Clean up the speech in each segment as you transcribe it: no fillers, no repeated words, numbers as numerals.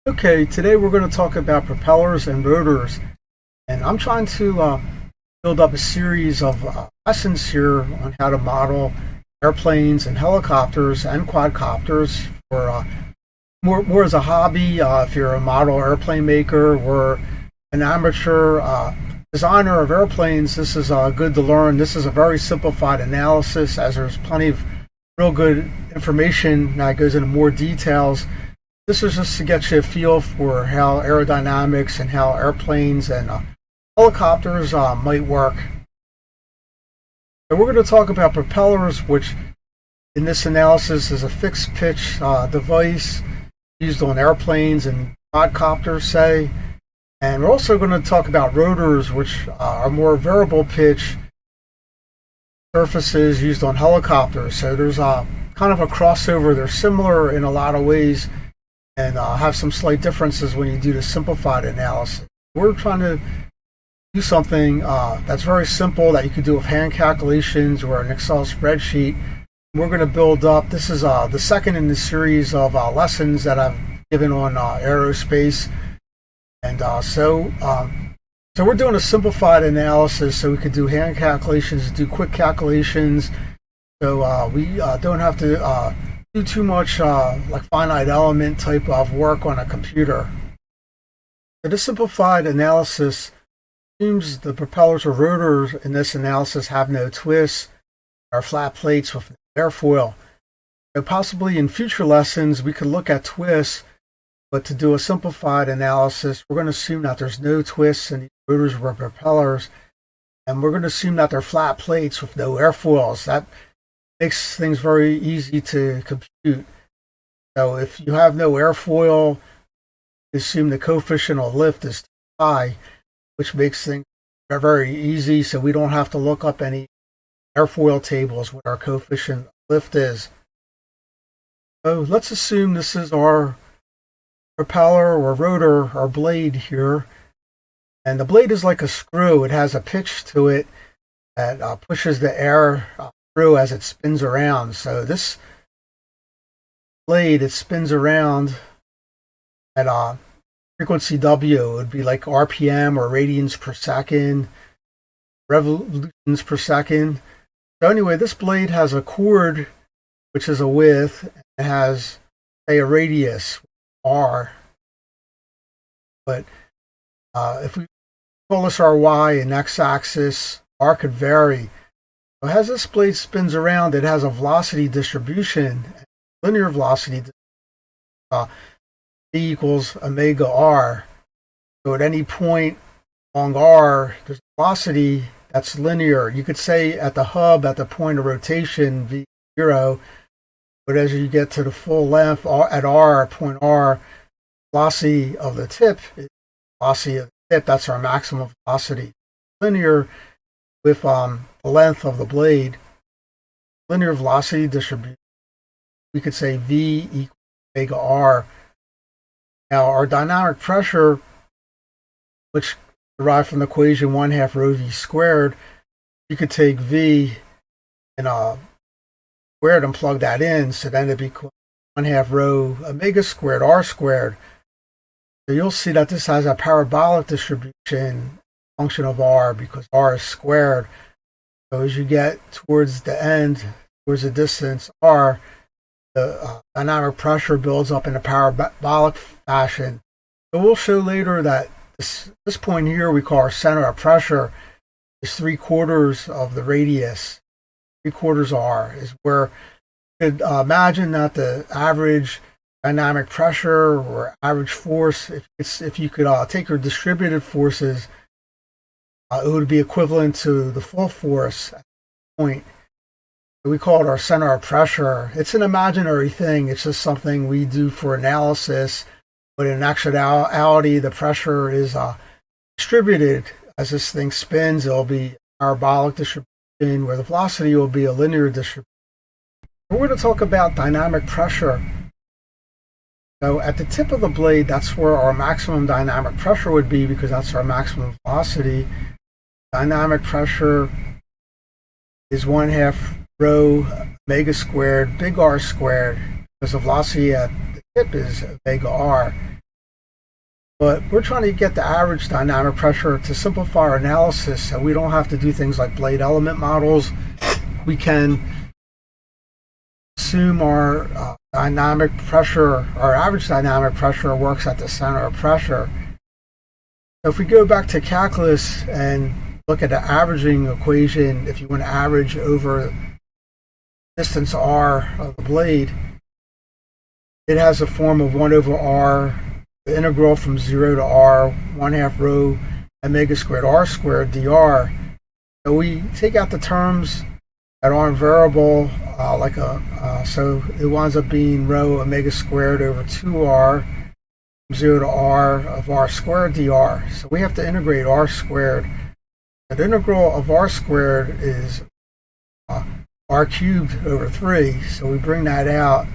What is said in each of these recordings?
Okay, today we're going to talk about propellers and rotors, and I'm trying to build up a series of lessons here on how to model airplanes and helicopters and quadcopters for more as a hobby. If you're a model airplane maker or an amateur designer of airplanes, this is good to learn. This is a very simplified analysis, as there's plenty of real good information that goes into more details. This is just to get you a feel for how aerodynamics and how airplanes and helicopters might work. So we're going to talk about propellers, which in this analysis is a fixed pitch device used on airplanes and quadcopters, say. And we're also going to talk about rotors, which are more variable pitch surfaces used on helicopters. So there's kind of a crossover. They're similar in a lot of ways, and have some slight differences when you do the simplified analysis. We're trying to do something that's very simple that you could do with hand calculations or an Excel spreadsheet. We're going to build up. This is the second in the series of lessons that I've given on aerospace, and so we're doing a simplified analysis so we could do hand calculations, do quick calculations, so we don't have to do too much like finite element type of work on a computer. So this simplified analysis assumes the propellers or rotors in this analysis have no twists or flat plates with airfoil. So possibly in future lessons we could look at twists, but to do a simplified analysis we're going to assume that there's no twists in these rotors or propellers, and we're going to assume that they're flat plates with no airfoils. That makes things very easy to compute. So if you have no airfoil, assume the coefficient of lift is too high, which makes things very easy, so we don't have to look up any airfoil tables what our coefficient of lift is. So let's assume this is our propeller or rotor or blade here, and the blade is like a screw. It has a pitch to it that pushes the air through as it spins around. So this blade, it spins around at frequency W. It would be like RPM or radians per second, revolutions per second. So anyway, this blade has a chord, which is a width, and it has, say, a radius, R. But if we call this our Y and x-axis, R could vary. As this blade spins around, it has a velocity distribution, linear velocity, V equals omega r. So at any point along r, there's a velocity that's linear. You could say at the hub, at the point of rotation, v0, but as you get to the full length at r, point r, velocity of the tip is velocity of the tip. That's our maximum velocity. Linear with the length of the blade, linear velocity distribution, we could say V equals omega r. Now our dynamic pressure, which derived from the equation 1/2 rho v squared, you could take V and squared and plug that in, so then it'd be 1/2 rho omega squared r squared. So you'll see that this has a parabolic distribution function of r because r is squared. So as you get towards the end, towards the distance r, the dynamic pressure builds up in a parabolic fashion. So we'll show later that this point here we call our center of pressure is 3/4 of the radius. 3/4 r is where you could imagine that the average dynamic pressure or average force, if you could take your distributed forces, it would be equivalent to the full force at the point. We call it our center of pressure. It's an imaginary thing. It's just something we do for analysis. But in actuality, the pressure is distributed. As this thing spins, it'll be parabolic distribution, where the velocity will be a linear distribution. We're going to talk about dynamic pressure. So at the tip of the blade, that's where our maximum dynamic pressure would be, because that's our maximum velocity. Dynamic pressure is 1/2 rho omega squared big R squared, because the velocity at the tip is omega r. But we're trying to get the average dynamic pressure to simplify our analysis so we don't have to do things like blade element models. We can assume our dynamic pressure, our average dynamic pressure works at the center of pressure. So if we go back to calculus and look at the averaging equation, if you want to average over distance r of the blade, it has a form of 1 over r, the integral from 0 to r, 1/2 rho omega squared r squared dr. So we take out the terms that aren't variable, so it winds up being rho omega squared over 2r from 0 to r of r squared dr. So we have to integrate r squared. The integral of r squared is r cubed over 3, so we bring that out.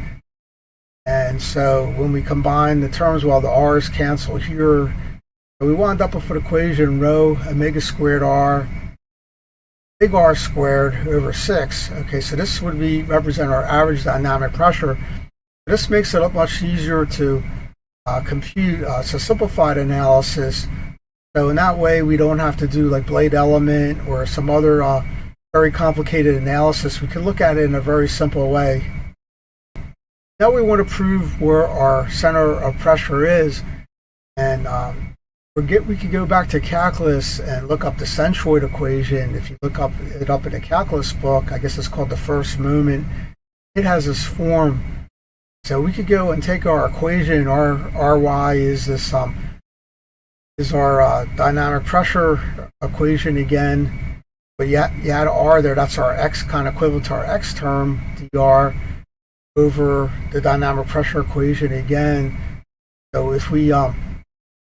And so when we combine the terms, well, the r's cancel here. So we wind up with an equation rho omega squared r big R squared over 6. Okay, so this would represent our average dynamic pressure. This makes it much easier to compute. It's a simplified analysis. So in that way, we don't have to do like blade element or some other very complicated analysis. We can look at it in a very simple way. Now we want to prove where our center of pressure is, and we could go back to calculus and look up the centroid equation. If you look it up in a calculus book, I guess it's called the first moment, it has this form. So we could go and take our equation. Ry is this is our dynamic pressure equation again, but you add r there. That's our x, kind of equivalent to our x term, dr, over the dynamic pressure equation again. So if we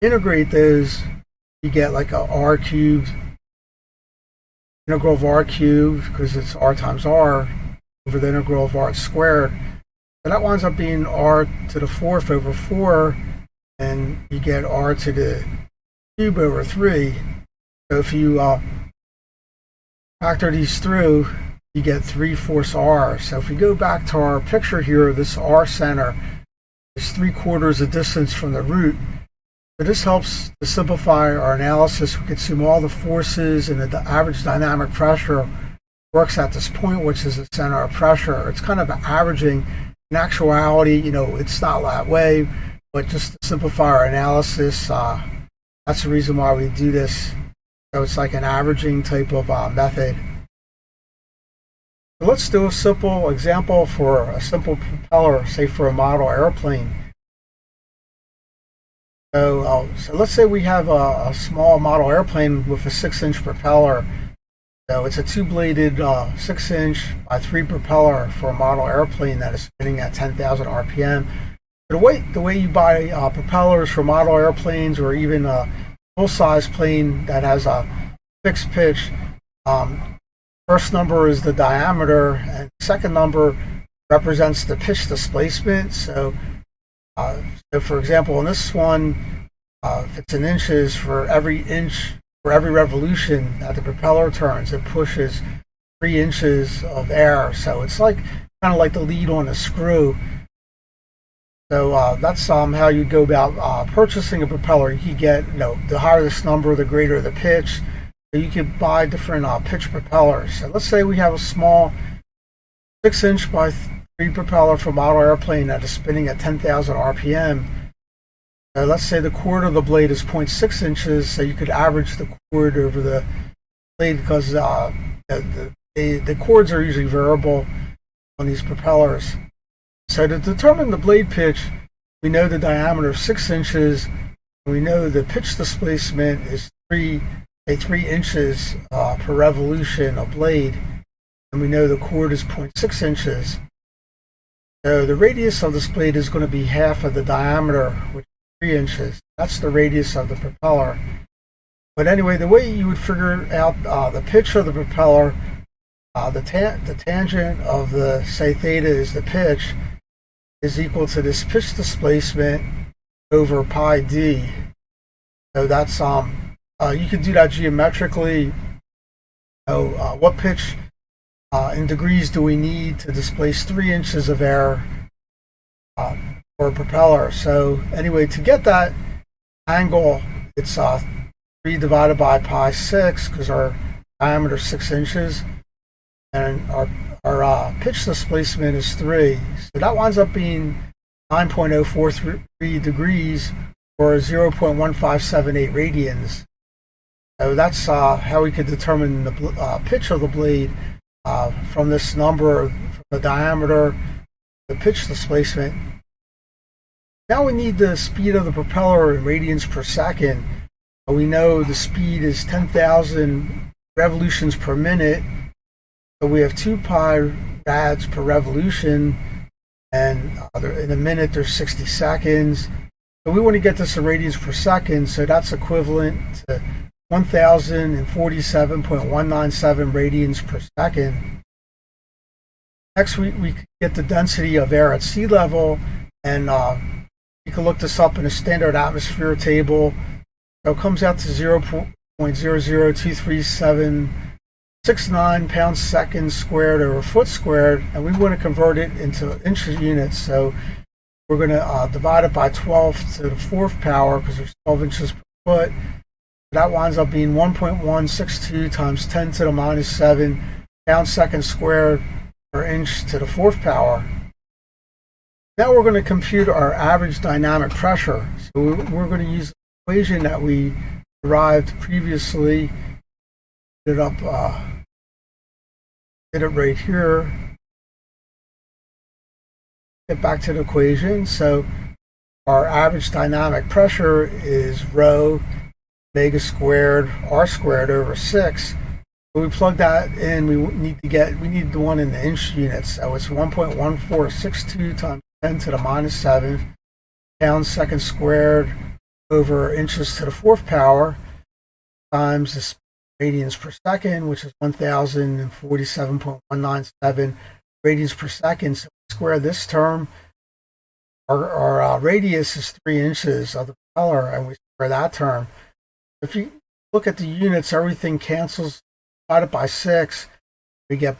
integrate those, you get like a r cubed, integral of r cubed, because it's r times r, over the integral of r squared. And that winds up being r to the 4th over 4, and you get r to the cube over 3. So if you factor these through, you get 3/4 r. So if we go back to our picture here, this r center is 3/4 the distance from the root. So this helps to simplify our analysis. We can assume all the forces and the average dynamic pressure works at this point, which is the center of pressure. It's kind of averaging. In actuality, it's not that way, but just to simplify our analysis, that's the reason why we do this. So it's like an averaging type of method. So let's do a simple example for a simple propeller, say for a model airplane. So let's say we have a small model airplane with a 6-inch propeller. So it's a 2-bladed 6-inch by 3 propeller for a model airplane that is spinning at 10,000 RPM. The way you buy propellers for model airplanes, or even a full-size plane that has a fixed pitch, first number is the diameter, and second number represents the pitch displacement. So for example, in this one, if it's in inches, for every revolution that the propeller turns, it pushes 3 inches of air. So it's kind of like the lead on a screw. So that's how you go about purchasing a propeller. You can get, the higher this number, the greater the pitch. So you can buy different pitch propellers. So let's say we have a small 6-inch by 3 propeller for model airplane that is spinning at 10,000 RPM. Let's say the chord of the blade is 0.6 inches, so you could average the chord over the blade, because the chords are usually variable on these propellers. So to determine the blade pitch, we know the diameter of 6 inches, and we know the pitch displacement is 3 inches per revolution of blade, and we know the chord is 0.6 inches. So the radius of this blade is going to be half of the diameter, which 3 inches. That's the radius of the propeller. But anyway, the way you would figure out the pitch of the propeller, the tangent of the, say, theta is the pitch, is equal to this pitch displacement over pi d. So that's you can do that geometrically. What pitch in degrees do we need to displace 3 inches of air for a propeller? So anyway, to get that, angle, it's 3 divided by pi 6 because our diameter is 6 inches, and our pitch displacement is 3. So that winds up being 9.043 degrees or 0.1578 radians. So that's how we could determine the pitch of the blade from this number, from the diameter, the pitch displacement. Now we need the speed of the propeller in radians per second. We know the speed is 10,000 revolutions per minute. So we have 2 pi rads per revolution, and in a minute there's 60 seconds. So we want to get this in radians per second, so that's equivalent to 1047.197 radians per second. Next, we could get the density of air at sea level, and you can look this up in a standard atmosphere table. So it comes out to 0.0023769 pounds seconds squared over foot squared, and we want to convert it into inch units. So we're going to divide it by 12 to the 4th power because there's 12 inches per foot. That winds up being 1.162 times 10 to the minus 7 pounds seconds squared per inch to the 4th power. Now we're going to compute our average dynamic pressure. So we're going to use the equation that we derived previously. Did it right here. Get back to the equation. So our average dynamic pressure is rho omega squared r squared over 6. When we plug that in, we need the one in the inch units. So it's 1.1462 times 10 to the minus 7 pounds seconds squared over inches to the 4th power times the radians per second, which is 1047.197 radians per second. So we square this term. Our radius is 3 inches of the propeller, and we square that term. If you look at the units, everything cancels. Divided by 6, we get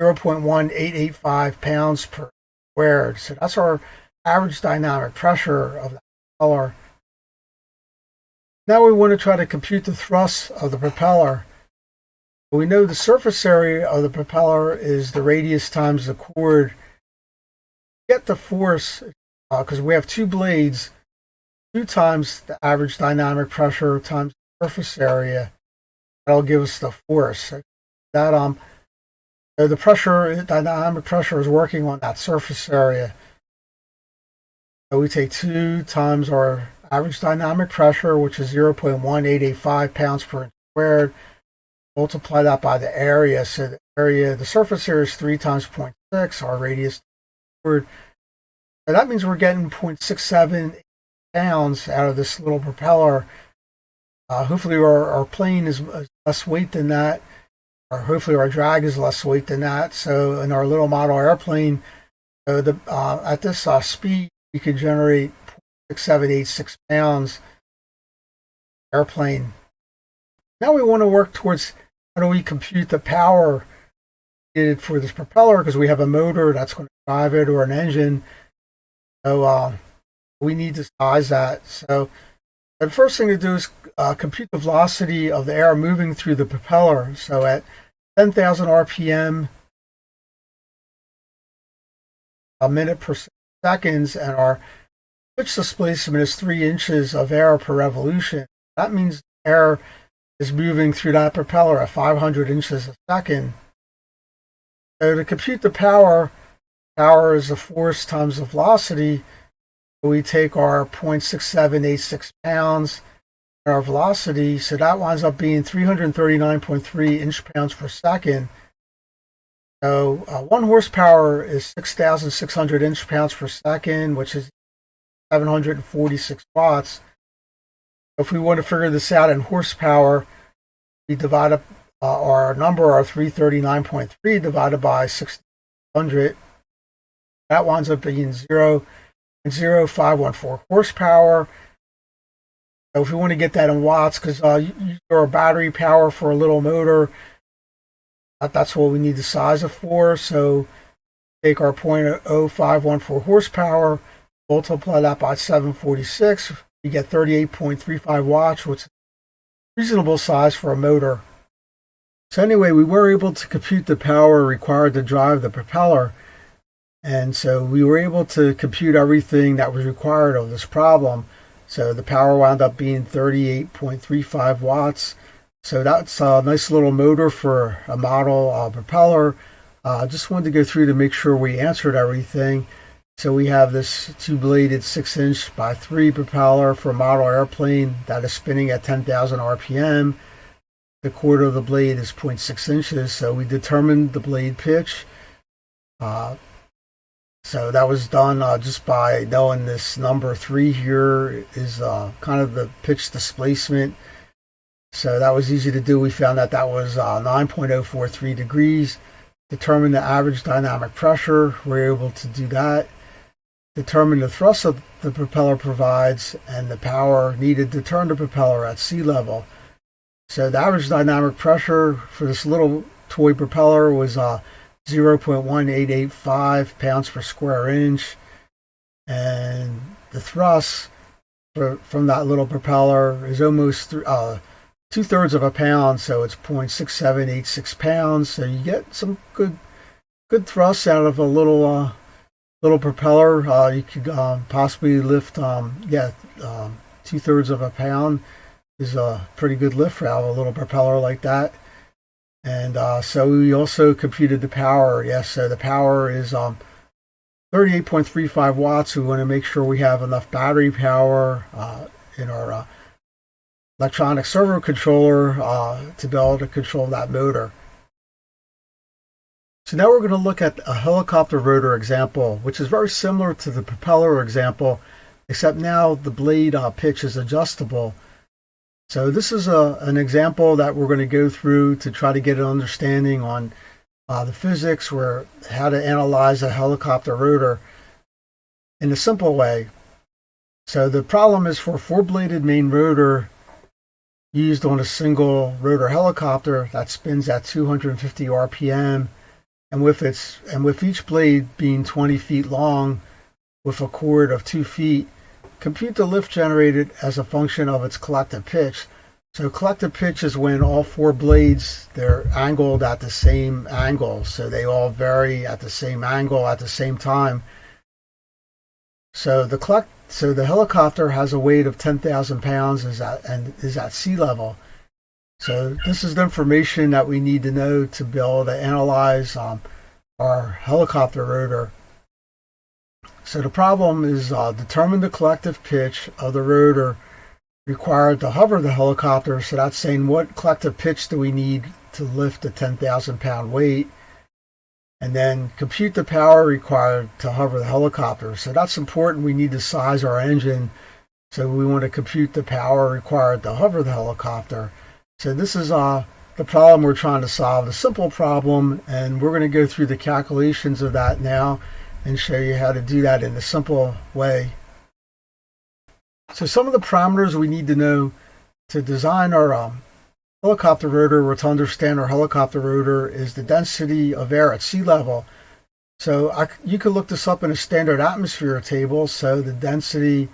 0.1885 pounds per squared. So that's our average dynamic pressure of the propeller. Now we want to try to compute the thrust of the propeller. We know the surface area of the propeller is the radius times the chord. Get the force, because we have 2 blades, 2 times the average dynamic pressure times the surface area. That'll give us the force. That so the pressure, dynamic pressure, is working on that surface area. So we take 2 times our average dynamic pressure, which is 0.1885 pounds per inch squared. Multiply that by the area. So the surface area is 3 times 0.6. Our radius squared. So that means we're getting 0.67 pounds out of this little propeller. Hopefully our plane is less weight than that, or hopefully our drag is less weight than that. So in our little model airplane, at this speed, we could generate 0.6786 pounds airplane. Now we want to work towards how do we compute the power needed for this propeller, because we have a motor that's going to drive it or an engine. So we need to size that. So the first thing to do is compute the velocity of the air moving through the propeller. So at 10,000 RPM a minute per seconds, and our pitch displacement is 3 inches of air per revolution. That means air is moving through that propeller at 500 inches a second. So to compute the power is the force times the velocity. We take our 0.6786 pounds and our velocity, so that winds up being 339.3 inch-pounds per second. So 1 horsepower is 6,600 inch-pounds per second, which is 746 watts. If we want to figure this out in horsepower, we divide up our 339.3 divided by 600. That winds up being 0.0514 horsepower. So if we want to get that in watts, because you use our battery power for a little motor, that's what we need the size of for. So take our 0.0514 horsepower, multiply that by 746, You get 38.35 watts, which is a reasonable size for a motor. So anyway, we were able to compute the power required to drive the propeller. And so we were able to compute everything that was required of this problem. So the power wound up being 38.35 watts. So that's a nice little motor for a model propeller. Just wanted to go through to make sure we answered everything. So we have this two-bladed 6-inch by 3 propeller for a model airplane that is spinning at 10,000 RPM. The quarter of the blade is 0.6 inches. So we determined the blade pitch. So that was done just by knowing this number 3 here is kind of the pitch displacement. So that was easy to do. We found that that was 9.043 degrees. Determine the average dynamic pressure. We're able to do that. Determine the thrust that the propeller provides and the power needed to turn the propeller at sea level. So the average dynamic pressure for this little toy propeller was 0.1885 pounds per square inch. And the thrust from that little propeller is almost 2/3 of a pound, so it's 0.6786 pounds. So you get some good thrust out of a little propeller. You could possibly lift 2/3 of a pound is a pretty good lift out of a little propeller like that. And so we also computed the power. Yes, so the power is 38.35 watts. We want to make sure we have enough battery power in our electronic servo controller to be able to control that motor. So now we're going to look at a helicopter rotor example, which is very similar to the propeller example, except now the blade pitch is adjustable. So this is an example that we're going to go through to try to get an understanding on the physics, or how to analyze a helicopter rotor in a simple way. So the problem is for a 4-bladed main rotor used on a single rotor helicopter that spins at 250 RPM, and with each blade being 20 feet long with a chord of 2 feet. Compute the lift generated as a function of its collective pitch. So collective pitch is when all 4 blades, they're angled at the same angle. So they all vary at the same angle at the same time. So the helicopter has a weight of 10,000 pounds and is at sea level. So this is the information that we need to know to be able to analyze our helicopter rotor. So the problem is determine the collective pitch of the rotor required to hover the helicopter. So that's saying what collective pitch do we need to lift a 10,000 pound weight, and then compute the power required to hover the helicopter. So that's important. We need to size our engine. So we want to compute the power required to hover the helicopter. So this is the problem we're trying to solve, a simple problem, and we're going to go through the calculations of that now and show you how to do that in a simple way. So some of the parameters we need to know to design our helicopter rotor, or to understand our helicopter rotor, is the density of air at sea level. So you could look this up in a standard atmosphere table. So the density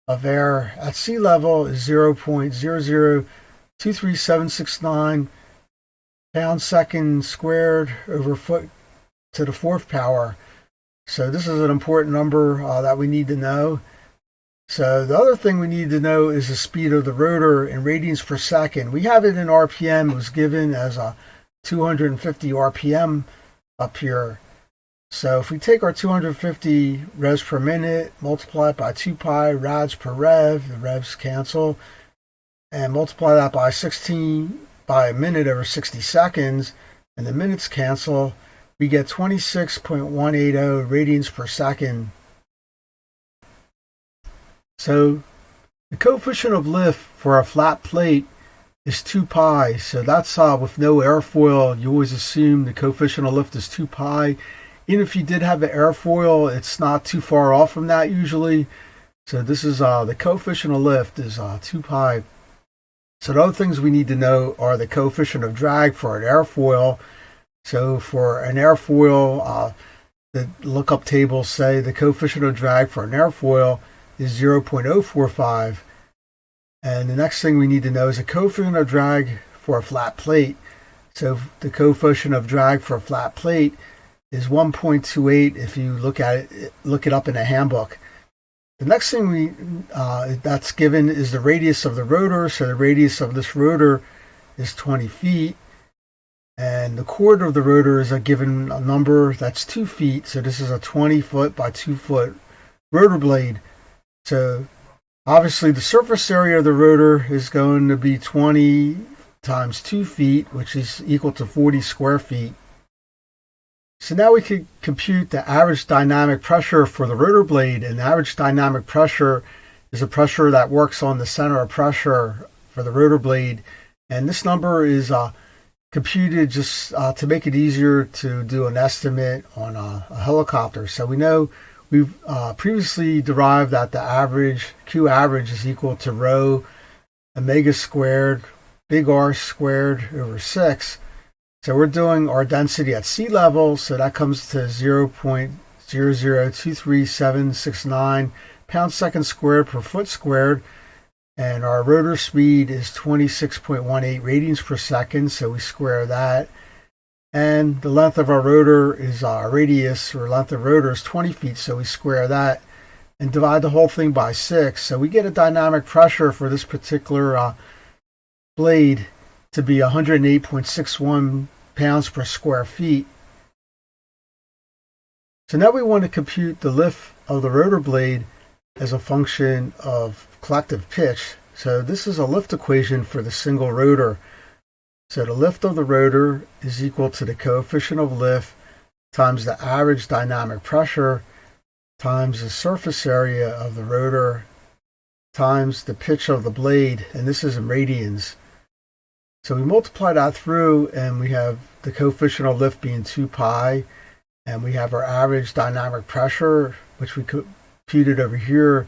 of air at sea level is 0.0023769 pound-second squared over foot to the 4th power. So this is an important number that we need to know. So the other thing we need to know is the speed of the rotor in radians per second. We have it in RPM. It was given as a 250 RPM up here. So if we take our 250 revs per minute, multiply it by 2 pi rads per rev, the revs cancel, and multiply that by 16 by a minute over 60 seconds, and the minutes cancel, we get 26.180 radians per second. So the coefficient of lift for a flat plate is 2 pi. So that's with no airfoil, you always assume the coefficient of lift is 2 pi. Even if you did have an airfoil, it's not too far off from that usually. So this is the coefficient of lift is 2 pi. So the other things we need to know are the coefficient of drag for an airfoil. So for an airfoil, the lookup tables say the coefficient of drag for an airfoil is 0.045. And the next thing we need to know is the coefficient of drag for a flat plate. So the coefficient of drag for a flat plate is 1.28 if you look it up in a handbook. The next thing that's given is the radius of the rotor. So the radius of this rotor is 20 feet. And the chord of the rotor is a given number that's 2 feet. So this is a 20 foot by 2 foot rotor blade. So obviously the surface area of the rotor is going to be 20 times 2 feet, which is equal to 40 square feet. So now we can compute the average dynamic pressure for the rotor blade, and the average dynamic pressure is a pressure that works on the center of pressure for the rotor blade. And this number is computed just to make it easier to do an estimate on a helicopter. So we know we've previously derived that the average, Q average, is equal to rho omega squared, big R squared over 6. So we're doing our density at sea level, so that comes to 0.0023769 pounds-second squared per foot squared. And our rotor speed is 26.18 radians per second, so we square that. And the length of our rotor is radius, or length of rotor, is 20 feet, so we square that and divide the whole thing by 6. So we get a dynamic pressure for this particular blade to be 108.61 pounds per square feet. So now we want to compute the lift of the rotor blade as a function of collective pitch. So this is a lift equation for the single rotor. So the lift of the rotor is equal to the coefficient of lift times the average dynamic pressure times the surface area of the rotor times the pitch of the blade, and this is in radians. So we multiply that through, and we have the coefficient of lift being 2 pi, and we have our average dynamic pressure, which we computed over here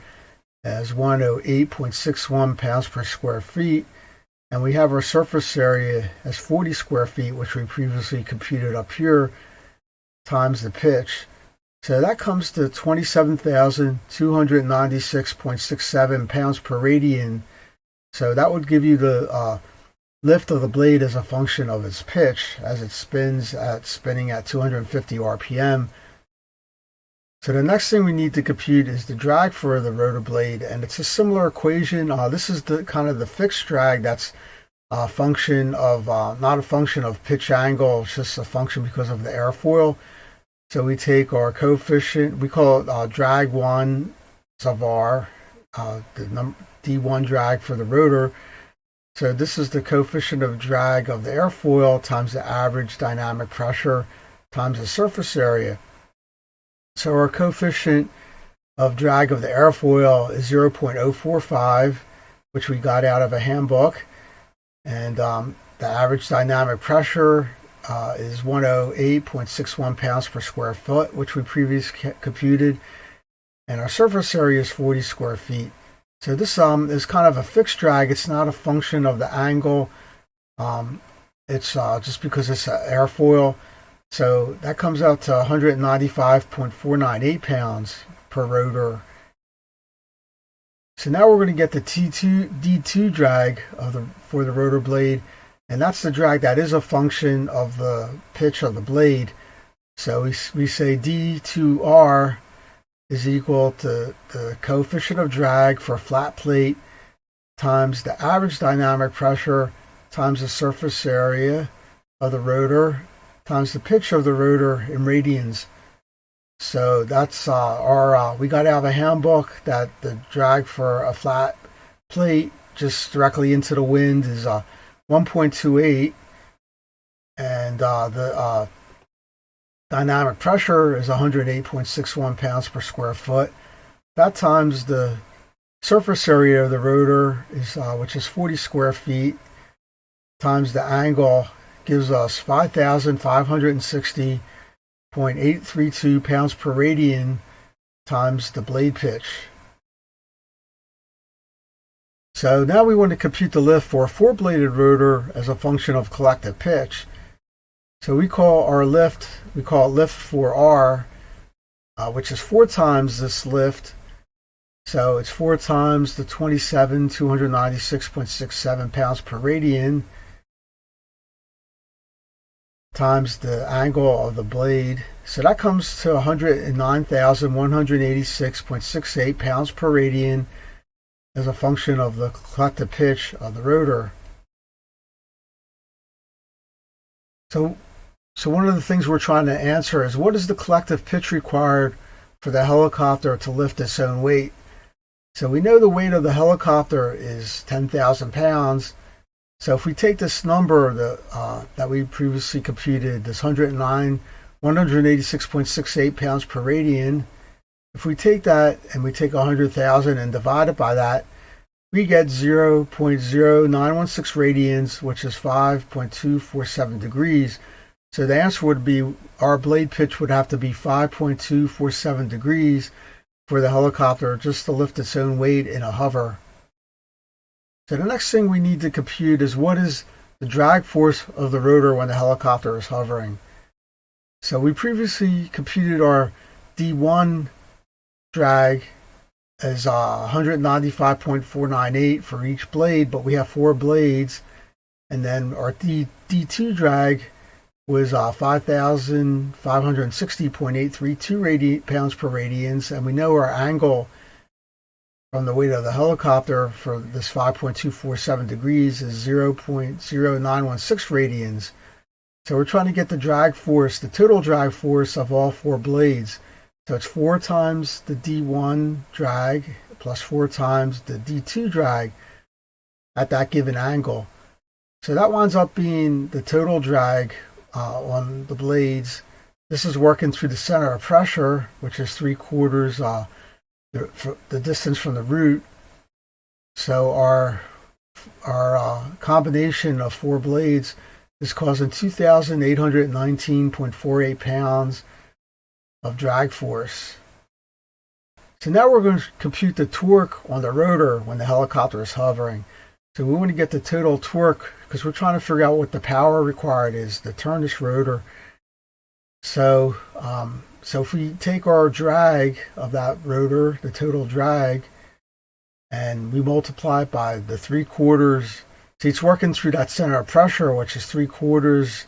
as 108.61 pounds per square feet, and we have our surface area as 40 square feet, which we previously computed up here, times the pitch. So that comes to 27,296.67 pounds per radian. So that would give you the lift of the blade as a function of its pitch as it spinning at 250 RPM. So the next thing we need to compute is the drag for the rotor blade, and it's a similar equation. This is the kind of the fixed drag that's a function of not a function of pitch angle, it's just a function because of the airfoil. So we take our coefficient, we call it drag 1 sub r, the D1 drag for the rotor. So this is the coefficient of drag of the airfoil times the average dynamic pressure times the surface area. So our coefficient of drag of the airfoil is 0.045, which we got out of a handbook. And the average dynamic pressure is 108.61 pounds per square foot, which we previously computed. And our surface area is 40 square feet. So this is kind of a fixed drag. It's not a function of the angle. It's just because it's an airfoil. So that comes out to 195.498 pounds per rotor. So now we're going to get the D2 drag for the rotor blade, and that's the drag that is a function of the pitch of the blade. So we say D2R is equal to the coefficient of drag for a flat plate times the average dynamic pressure times the surface area of the rotor times the pitch of the rotor in radians. So that's we got out of a handbook that the drag for a flat plate just directly into the wind is 1.28, and the dynamic pressure is 108.61 pounds per square foot. That times the surface area of the rotor is which is 40 square feet times the angle gives us 5,560.832 pounds per radian times the blade pitch. So now we want to compute the lift for a four-bladed rotor as a function of collective pitch. So we call it lift for R, which is 4 times this lift So it's 4 times the 27, 296.67 pounds per radian, times the angle of the blade. So that comes to 109,186.68 pounds per radian as a function of the collective pitch of the rotor. So one of the things we're trying to answer is, what is the collective pitch required for the helicopter to lift its own weight? So we know the weight of the helicopter is 10,000 pounds. So if we take this number that we previously computed, this 186.68 pounds per radian, if we take that and we take 100,000 and divide it by that, we get 0.0916 radians, which is 5.247 degrees. So the answer would be, our blade pitch would have to be 5.247 degrees for the helicopter just to lift its own weight in a hover. So the next thing we need to compute is, what is the drag force of the rotor when the helicopter is hovering? So we previously computed our D1 drag as 195.498 for each blade, but we have 4 blades. And then our D2 drag was 5,560.832 pounds per radians, and we know our angle from the weight of the helicopter for this 5.247 degrees is 0.0916 radians. So we're trying to get the drag force, the total drag force of all 4 blades. So it's 4 times the D1 drag plus 4 times the D2 drag at that given angle. So that winds up being the total drag on the blades. This is working through the center of pressure, which is 3/4 the distance from the root. So our combination of 4 blades is causing 2,819.48 pounds of drag force. So now we're going to compute the torque on the rotor when the helicopter is hovering. So we want to get the total torque because we're trying to figure out what the power required is to turn this rotor. So if we take our drag of that rotor, the total drag, and we multiply it by the 3/4, see, it's working through that center of pressure, which is 3/4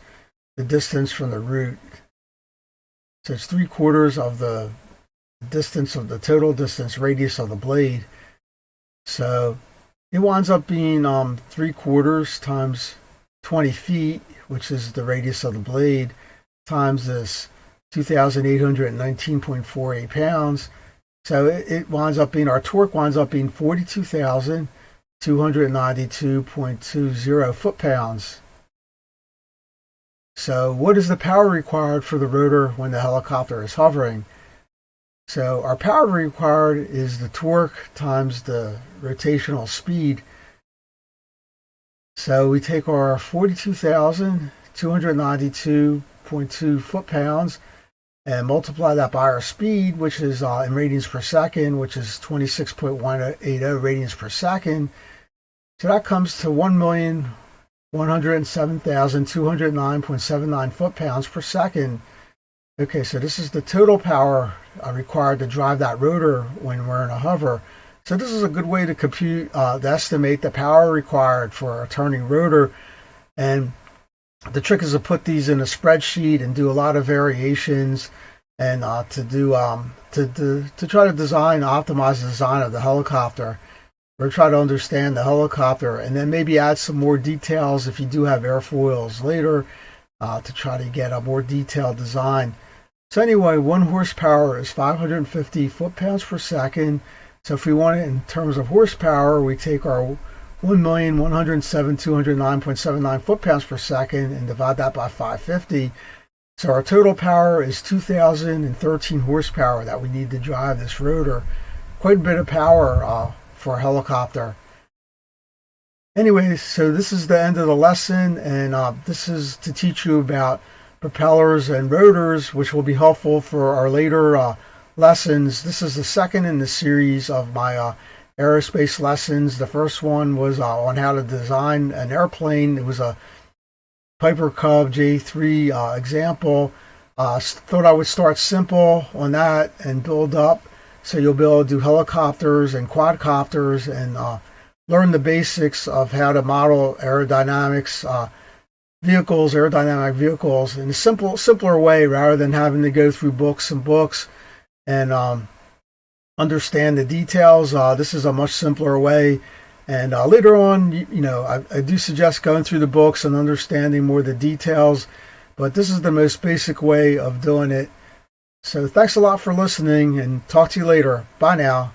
the distance from the root. So it's 3/4 of the distance of the total distance radius of the blade. So it winds up being 3/4 times 20 feet, which is the radius of the blade, times this 2,819.48 pounds. So it winds up being, our torque winds up being 42,292.20 foot-pounds. So what is the power required for the rotor when the helicopter is hovering? So our power required is the torque times the rotational speed. So we take our 42,292.2 foot-pounds and multiply that by our speed, which is in radians per second, which is 26.180 radians per second. So that comes to 1,107,209.79 foot-pounds per second. Okay, so this is the total power required to drive that rotor when we're in a hover. So this is a good way to compute, to estimate the power required for a turning rotor. And the trick is to put these in a spreadsheet and do a lot of variations, and to try to design, optimize the design of the helicopter, or try to understand the helicopter, and then maybe add some more details if you do have airfoils later, to try to get a more detailed design. So anyway, 1 horsepower is 550 foot-pounds per second. So if we want it in terms of horsepower, we take our 1,107,209.79 foot-pounds per second and divide that by 550. So our total power is 2,013 horsepower that we need to drive this rotor. Quite a bit of power for a helicopter. Anyway, so this is the end of the lesson, and this is to teach you about propellers and rotors, which will be helpful for our later lessons. This is the second in the series of my aerospace lessons. The first one was on how to design an airplane. It was a Piper Cub J3 example. Thought I would start simple on that and build up. So you'll be able to do helicopters and quadcopters and learn the basics of how to model aerodynamics, aerodynamic vehicles in a simpler way rather than having to go through books and books and understand the details. This is a much simpler way. And later on, I do suggest going through the books and understanding more of the details, but this is the most basic way of doing it. So thanks a lot for listening, and talk to you later. Bye now.